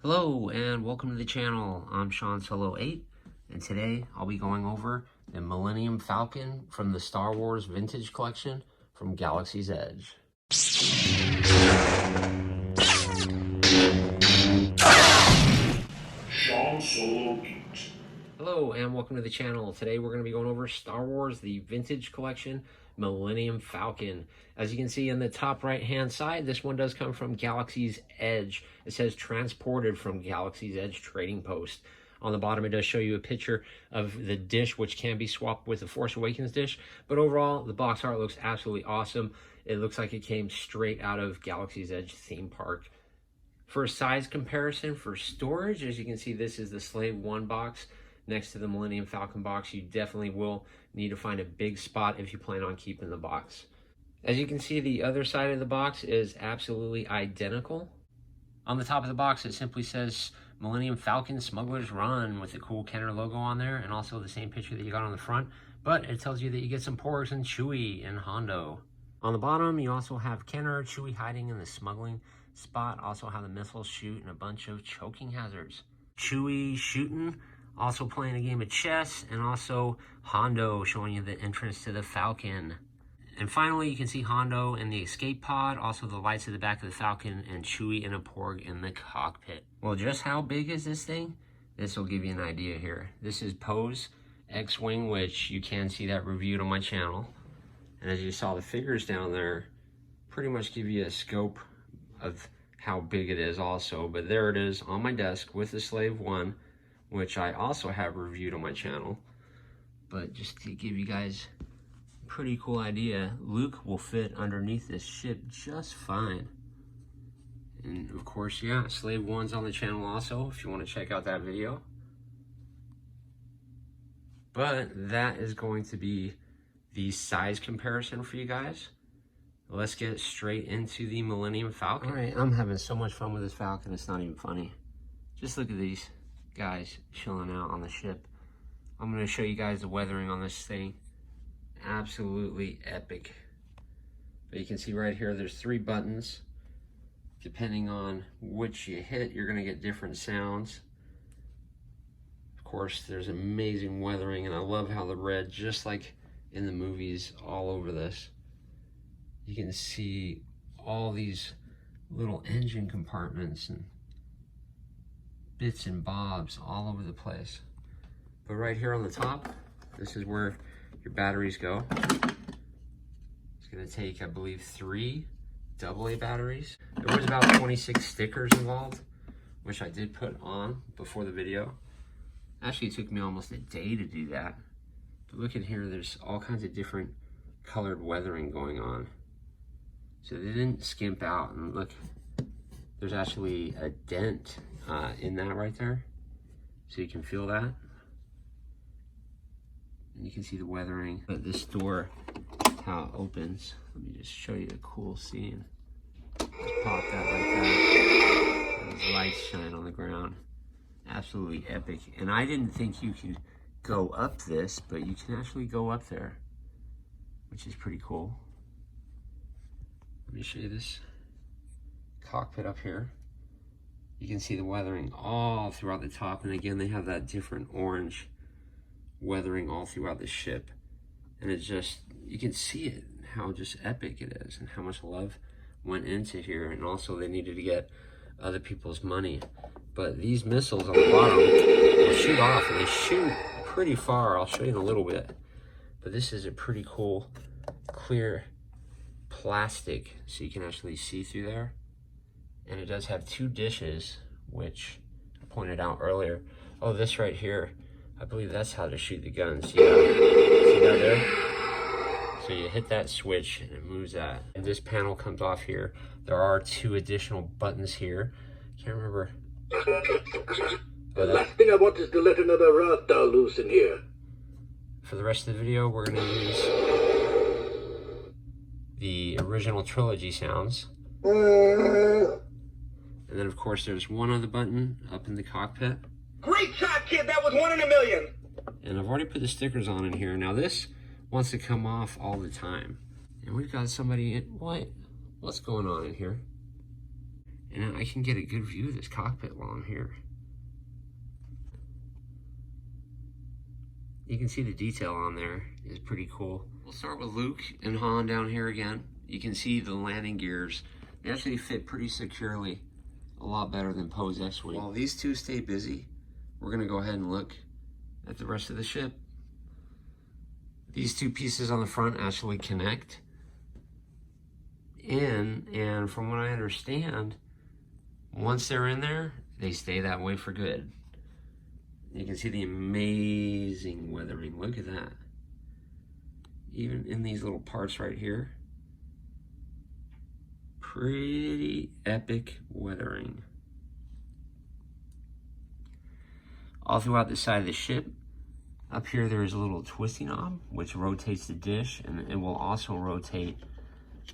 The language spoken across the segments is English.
Hello and welcome to the channel. I'm Sean Solo 8 and today I'll be going over the Millennium Falcon from the Star Wars Vintage Collection from Galaxy's Edge. Sean Solo 8. Hello and welcome to the channel. Today we're going to be going over Star Wars the Vintage Collection Millennium Falcon. As you can see in the top right hand side, this one does come from Galaxy's Edge. It says transported from Galaxy's Edge Trading Post. On the bottom it does show you a picture of the dish, which can be swapped with the Force Awakens dish, but overall the box art looks absolutely awesome. It looks like it came straight out of Galaxy's Edge theme park. For a size comparison for storage, as you can see, this is the Slave 1 box next to the Millennium Falcon box. You definitely will need to find a big spot if you plan on keeping the box. As you can see, the other side of the box is absolutely identical. On the top of the box, it simply says Millennium Falcon Smugglers Run with the cool Kenner logo on there, and also the same picture that you got on the front, but it tells you that you get some Porgs and Chewie and Hondo. On the bottom, you also have Kenner, Chewie hiding in the smuggling spot, also how the missiles shoot, and a bunch of choking hazards. Chewie shooting, also playing a game of chess, and also Hondo showing you the entrance to the Falcon. And finally, you can see Hondo in the escape pod, also the lights at the back of the Falcon, and Chewie and a Porg in the cockpit. Well, just how big is this thing? This will give you an idea here. This is Poe's X-Wing, which you can see that reviewed on my channel. And as you saw, the figures down there pretty much give you a scope of how big it is also. But there it is on my desk with the Slave 1, which I also have reviewed on my channel. But just to give you guys a pretty cool idea, Luke will fit underneath this ship just fine. And of course, yeah, Slave 1's on the channel also, if you want to check out that video. But that is going to be the size comparison for you guys. Let's get straight into the Millennium Falcon. All right, I'm having so much fun with this Falcon, it's not even funny. Just look at these guys chilling out on the ship. I'm going to show you guys the weathering on this thing. Absolutely epic. But you can see right here, there's 3 buttons. Depending on which you hit, you're going to get different sounds. Of course, there's amazing weathering, and I love how the red, just like in the movies, all over this. You can see all these little engine compartments and bits and bobs all over the place. But right here on the top, this is where your batteries go. It's going to take, I believe, 3 AA batteries. There was about 26 stickers involved, which I did put on before the video. Actually, it took me almost a day to do that. But look at here, there's all kinds of different colored weathering going on. So they didn't skimp out, and look, there's actually a dent in that right there. So you can feel that. And you can see the weathering. But this door, how it opens. Let me just show you a cool scene. Just pop that like that. And those lights shine on the ground. Absolutely epic. And I didn't think you could go up this, but you can actually go up there, which is pretty cool. Let me show you this cockpit up here. You can see the weathering all throughout the top, and again, they have that different orange weathering all throughout the ship. And it's just, you can see it, how just epic it is, and how much love went into here. And also, they needed to get other people's money. But these missiles on the bottom will shoot off, and they shoot pretty far. I'll show you in a little bit. But this is a pretty cool, clear plastic, so you can actually see through there. And it does have 2 dishes, which I pointed out earlier. Oh, this right here, I believe that's how to shoot the guns. Yeah, see that there? So you hit that switch and it moves that. And this panel comes off here. There are 2 additional buttons here. Can't remember. The last thing I want is to let another rat loose in here. For the rest of the video, we're going to use the original trilogy sounds. And then, of course, there's one other button up in the cockpit. Great shot, kid! That was 1 in a million! And I've already put the stickers on in here. Now, this wants to come off all the time. And we've got somebody in... What's going on in here? And I can get a good view of this cockpit while I'm here. You can see the detail on there is pretty cool. We'll start with Luke and Han down here again. You can see the landing gears. They actually fit pretty securely, a lot better than Poe's X-Wing. While these two stay busy, we're gonna go ahead and look at the rest of the ship. These two pieces on the front actually connect in, and from what I understand, once they're in there, they stay that way for good. You can see the amazing weathering. Look at that. Even in these little parts right here. Pretty epic weathering. All throughout the side of the ship. Up here there's a little twisty knob which rotates the dish, and it will also rotate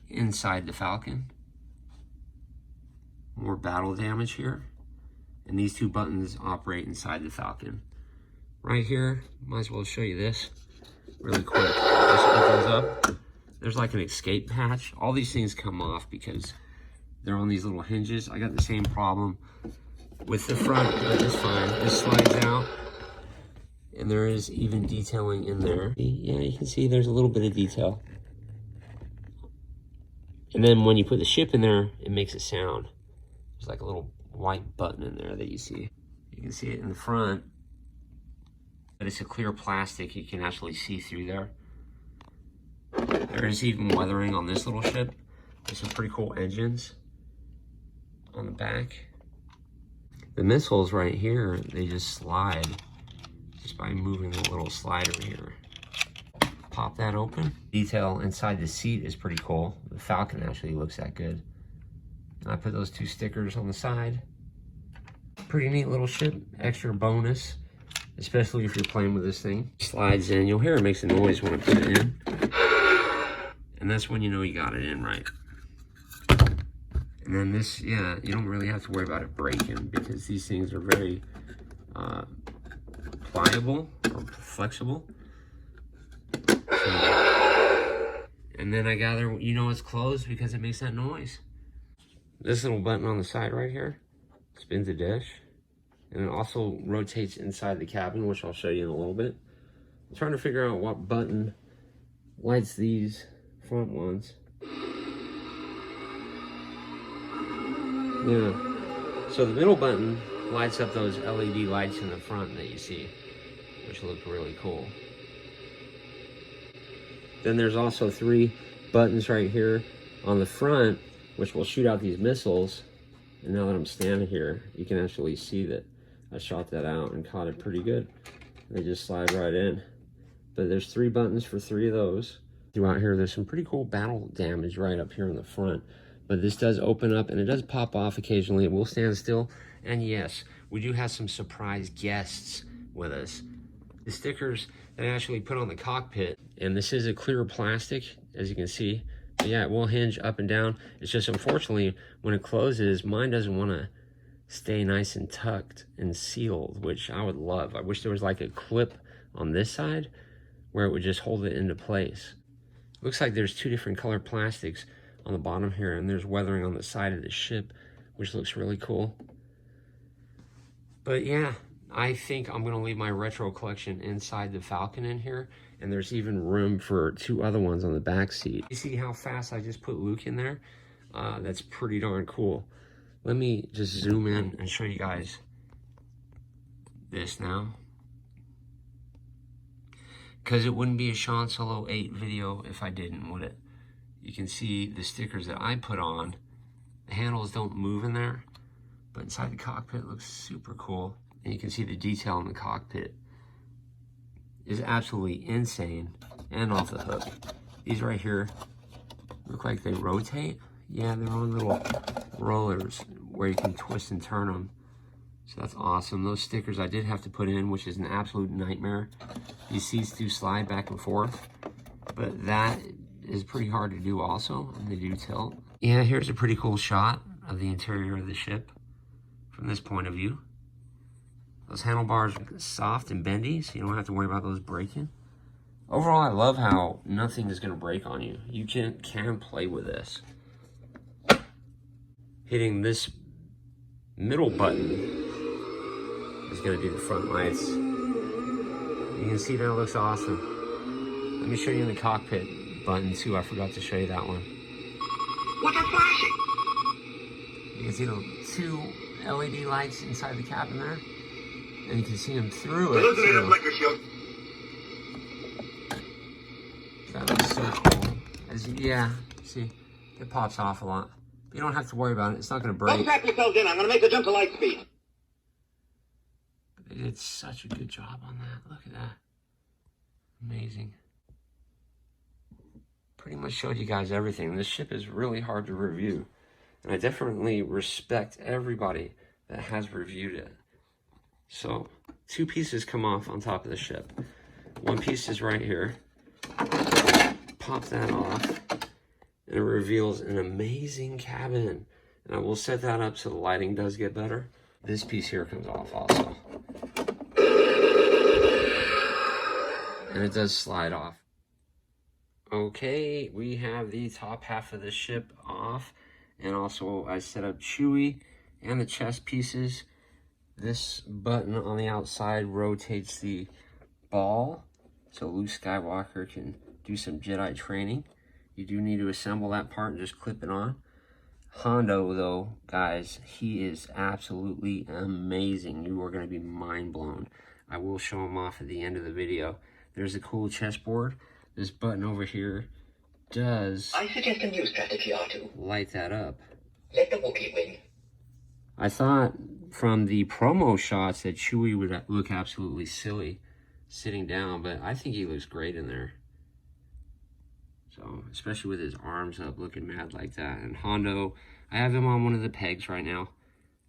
inside the Falcon. More battle damage here. And these two buttons operate inside the Falcon. Right here, might as well show you this really quick. This opens up. There's like an escape hatch. All these things come off because they're on these little hinges. I got the same problem with the front, but it's fine. This slides out, and there is even detailing in there. Yeah, you can see there's a little bit of detail. And then when you put the ship in there, it makes a sound. There's like a little white button in there that you see. You can see it in the front, but it's a clear plastic. You can actually see through there. There is even weathering on this little ship. There's some pretty cool engines on the back. The missiles right here, they just slide just by moving the little slider here. Pop that open. Detail inside the seat is pretty cool. The Falcon actually looks that good. And I put those two stickers on the side. Pretty neat little ship, extra bonus, especially if you're playing with this thing. Slides in, you'll hear it makes a noise when I put it in. And that's when you know you got it in right. And then this, yeah, you don't really have to worry about it breaking because these things are very pliable or flexible. And then I gather you know it's closed because it makes that noise. This little button on the side right here spins the dish, and it also rotates inside the cabin, which I'll show you in a little bit. I'm trying to figure out what button lights these front ones. Yeah, so the middle button lights up those LED lights in the front that you see, which look really cool. Then there's also 3 buttons right here on the front, which will shoot out these missiles. And now that I'm standing here, you can actually see that I shot that out and caught it pretty good. They just slide right in. But there's 3 buttons for 3 of those. Throughout here, there's some pretty cool battle damage right up here in the front. But this does open up and it does pop off occasionally. It will stand still. And yes, we do have some surprise guests with us. The stickers that I actually put on the cockpit, and this is a clear plastic, as you can see. But yeah, it will hinge up and down. It's just unfortunately, when it closes, mine doesn't want to stay nice and tucked and sealed, which I would love. I wish there was like a clip on this side where it would just hold it into place. Looks like there's 2 different color plastics on the bottom here, and there's weathering on the side of the ship, which looks really cool. But yeah, I think I'm gonna leave my retro collection inside the Falcon in here, and there's even room for 2 other ones on the back seat. You see how fast I just put Luke in there? That's pretty darn cool. Let me just zoom in and show you guys this now. Because it wouldn't be a Sean Solo 8 video if I didn't, would it? You can see the stickers that I put on. The handles don't move in there, but inside the cockpit it looks super cool. And you can see the detail in the cockpit is absolutely insane and off the hook. These right here look like they rotate. Yeah, they're on little rollers where you can twist and turn them. So that's awesome. Those stickers I did have to put in, which is an absolute nightmare. These seats do slide back and forth, but that is pretty hard to do also, and they do tilt. Yeah, here's a pretty cool shot of the interior of the ship from this point of view. Those handlebars are soft and bendy, so you don't have to worry about those breaking. Overall, I love how nothing is going to break on you. You can play with this. Hitting this middle button is going to do the front lights. You can see that looks awesome. Let me show you in the cockpit button too. I forgot to show you that one. What's that flashing? You can see the 2 LED lights inside the cabin there. And you can see them through it. Too. That looks so cool. Yeah, see, it pops off a lot. But you don't have to worry about it. It's not going to break. Don't trap yourselves in. I'm going to make the jump to light speed. But they did such a good job on that. Look at that. Amazing. Pretty much showed you guys everything. This ship is really hard to review. And I definitely respect everybody that has reviewed it. So, 2 pieces come off on top of the ship. One piece is right here. Pop that off, and it reveals an amazing cabin. And I will set that up so the lighting does get better. This piece here comes off also. And it does slide off. Okay, we have the top half of the ship off. And also I set up Chewie and the chest pieces. This button on the outside rotates the ball so Luke Skywalker can do some Jedi training. You do need to assemble that part and just clip it on. Hondo, though, guys, he is absolutely amazing. You are going to be mind blown. I will show him off at the end of the video. There's a cool chessboard. This button over here does... I suggest a new strategy, R2. Light that up. Let the Wookiee win. I thought from the promo shots that Chewie would look absolutely silly sitting down, but I think he looks great in there. So, especially with his arms up looking mad like that. And Hondo, I have him on one of the pegs right now.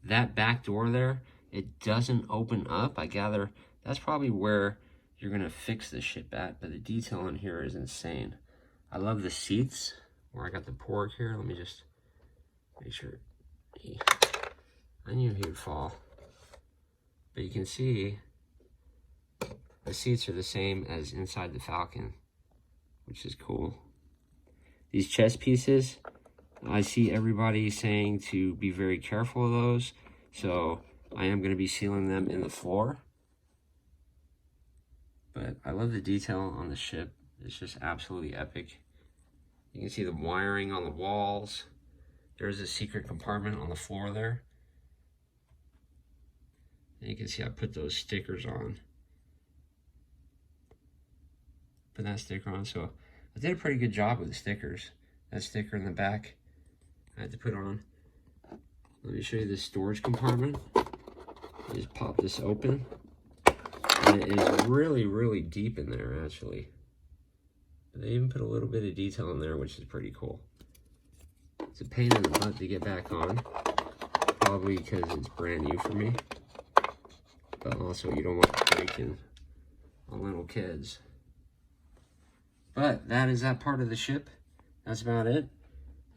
That back door there, it doesn't open up. I gather that's probably where you're going to fix the ship at, but the detail in here is insane. I love the seats where I got the porg here. Let me just make sure. I knew he would fall. But you can see the seats are the same as inside the Falcon, which is cool. These chest pieces, I see everybody saying to be very careful of those. So I am going to be sealing them in the floor. But I love the detail on the ship. It's just absolutely epic. You can see the wiring on the walls. There's a secret compartment on the floor there. And you can see I put those stickers on. Put that sticker on. So I did a pretty good job with the stickers. That sticker in the back I had to put on. Let me show you the storage compartment. Just pop this open. And it is really, really deep in there, actually. But they even put a little bit of detail in there, which is pretty cool. It's a pain in the butt to get back on. Probably because it's brand new for me. But also, you don't want it breaking on little kids. But that is that part of the ship. That's about it.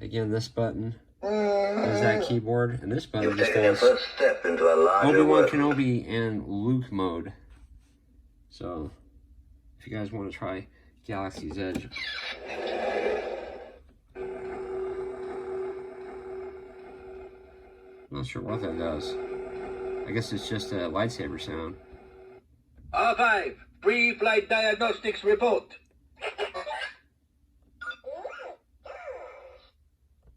Again, this button is that keyboard, and this button just does Obi-Wan Kenobi and Luke mode. So, if you guys want to try Galaxy's Edge, I'm not sure what that does. I guess it's just a lightsaber sound. R5, pre-flight diagnostics report.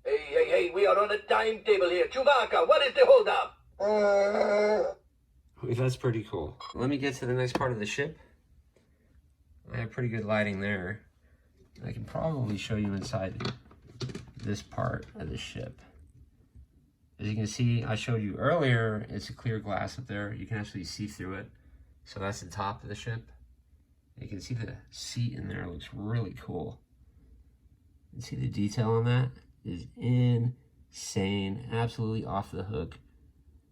Hey, we are on a timetable here. Chewbacca, what is the holdup? That's pretty cool. Let me get to the next part of the ship. I have pretty good lighting there. I can probably show you inside this part of the ship. As you can see, I showed you earlier, it's a clear glass up there. You can actually see through it. So that's the top of the ship. You can see the seat in there. It looks really cool. You see the detail on that is insane. Absolutely off the hook.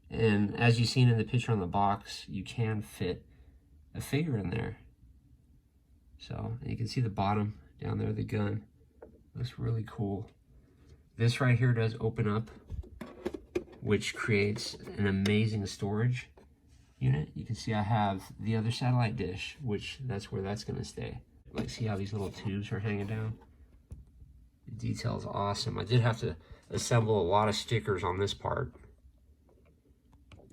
And as you've seen in the picture on the box, you can fit a figure in there. So you can see the bottom down there, the gun. Looks really cool. This right here does open up, which creates an amazing storage unit. You can see I have the other satellite dish, which that's where that's gonna stay. Like, see how these little tubes are hanging down? The detail's awesome. I did have to assemble a lot of stickers on this part.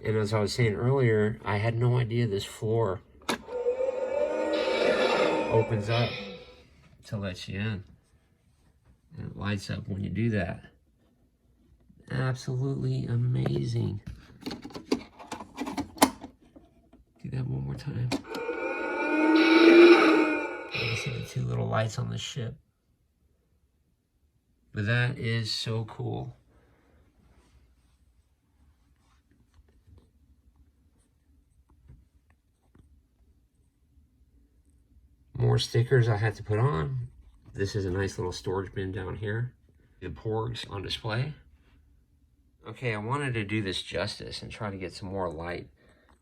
And as I was saying earlier, I had no idea this floor opens up to let you in. And it lights up when you do that. Absolutely amazing. Do that one more time. You see the two little lights on the ship. But that is so cool. More stickers I had to put on. This is a nice little storage bin down here. The porgs on display. Okay, I wanted to do this justice and try to get some more light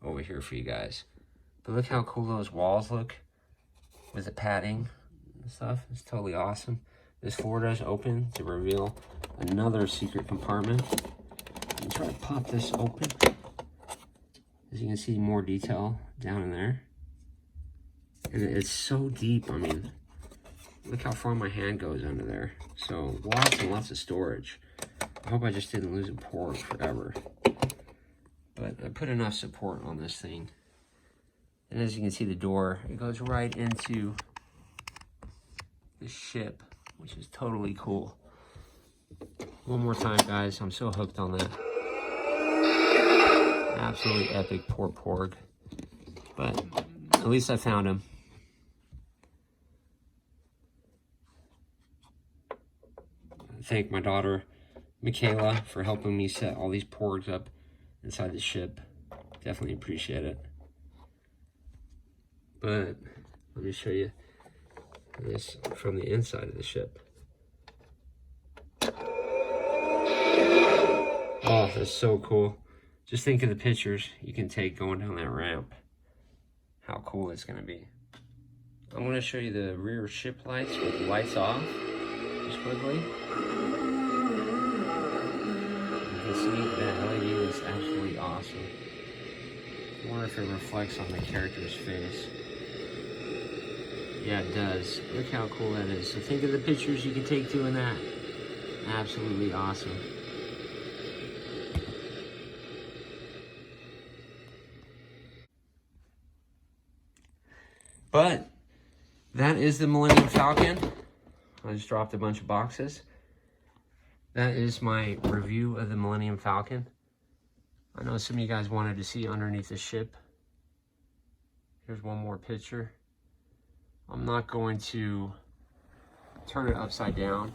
over here for you guys. But look how cool those walls look with the padding and stuff. It's totally awesome. This floor does open to reveal another secret compartment. I'm try to pop this open. As you can see, more detail down in there. And it's so deep. I mean, look how far my hand goes under there. So lots and lots of storage. I hope I just didn't lose a porg forever. But I put enough support on this thing. And as you can see, the door, it goes right into the ship, which is totally cool. One more time, guys. I'm so hooked on that. Absolutely epic poor porg. But at least I found him. Thank my daughter, Michaela, for helping me set all these porgs up inside the ship. Definitely appreciate it. But let me show you this from the inside of the ship. Oh, that's so cool. Just think of the pictures you can take going down that ramp. How cool it's going to be. I'm going to show you the rear ship lights with the lights off, just quickly. You can see that LED is absolutely awesome. I wonder if it reflects on the character's face. Yeah, it does. Look how cool that is. So think of the pictures you can take doing that. Absolutely awesome. But that is the Millennium Falcon. I just dropped a bunch of boxes. That is my review of the Millennium Falcon. I know some of you guys wanted to see underneath the ship. Here's one more picture. I'm not going to turn it upside down.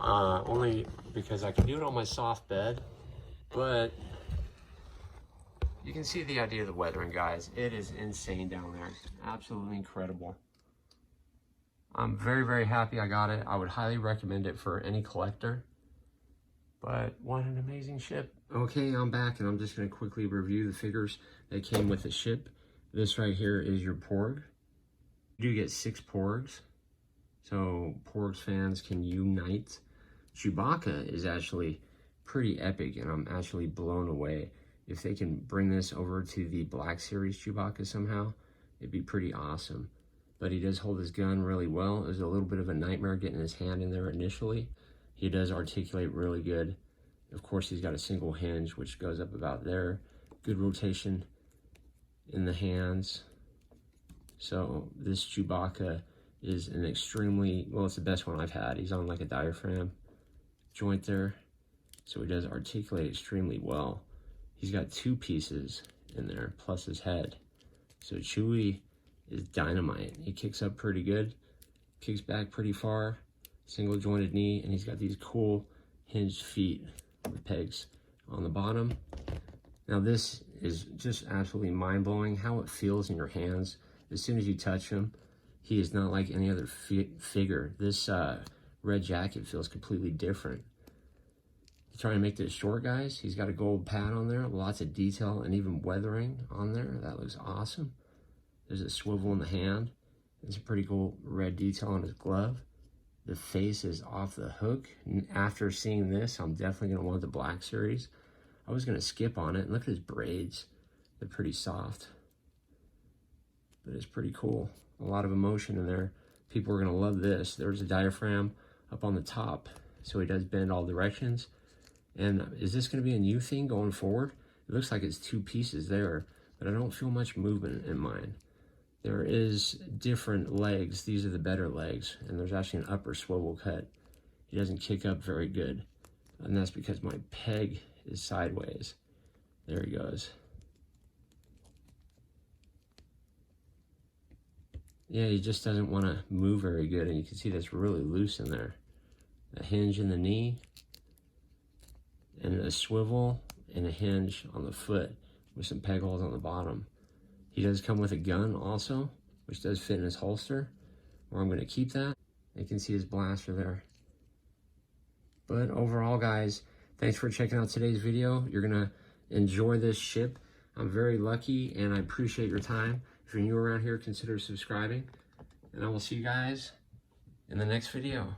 Only because I can do it on my soft bed. But you can see the idea of the weathering, guys. It is insane down there. Absolutely incredible. I'm very, very happy I got it. I would highly recommend it for any collector. But what an amazing ship. Okay, I'm back and I'm just going to quickly review the figures that came with the ship. This right here is your porg. You do get 6 porgs. So porgs fans can unite. Chewbacca is actually pretty epic and I'm actually blown away. If they can bring this over to the Black Series Chewbacca somehow, it'd be pretty awesome. But he does hold his gun really well. It was a little bit of a nightmare getting his hand in there initially. He does articulate really good. Of course, he's got a single hinge, which goes up about there. Good rotation in the hands. So this Chewbacca is an extremely, well, it's the best one I've had. He's on like a diaphragm joint there. So he does articulate extremely well. He's got 2 pieces in there, plus his head. So Chewie is dynamite. He kicks up pretty good, kicks back pretty far, single jointed knee, and he's got these cool hinged feet with pegs on the bottom. Now this is just absolutely mind-blowing how it feels in your hands. As soon as you touch him, he is not like any other figure. This red jacket feels completely different. Trying to make this short, guys. He's got a gold pad on there, lots of detail and even weathering on there. That looks awesome. There's a swivel in the hand. There's a pretty cool red detail on his glove. The face is off the hook. And after seeing this, I'm definitely going to want the Black Series. I was going to skip on it. And look at his braids. They're pretty soft. But it's pretty cool. A lot of emotion in there. People are going to love this. There's a diaphragm up on the top. So he does bend all directions. And is this going to be a new thing going forward? It looks like it's 2 pieces there, but I don't feel much movement in mine. There is different legs. These are the better legs, and there's actually an upper swivel cut. He doesn't kick up very good, and that's because my peg is sideways. There he goes. Yeah, he just doesn't want to move very good, and you can see that's really loose in there. A hinge in the knee, and a swivel, and a hinge on the foot with some peg holes on the bottom. He does come with a gun also, which does fit in his holster, or I'm going to keep that. You can see his blaster there. But overall, guys, thanks for checking out today's video. You're going to enjoy this ship. I'm very lucky, and I appreciate your time. If you're new around here, consider subscribing, and I will see you guys in the next video.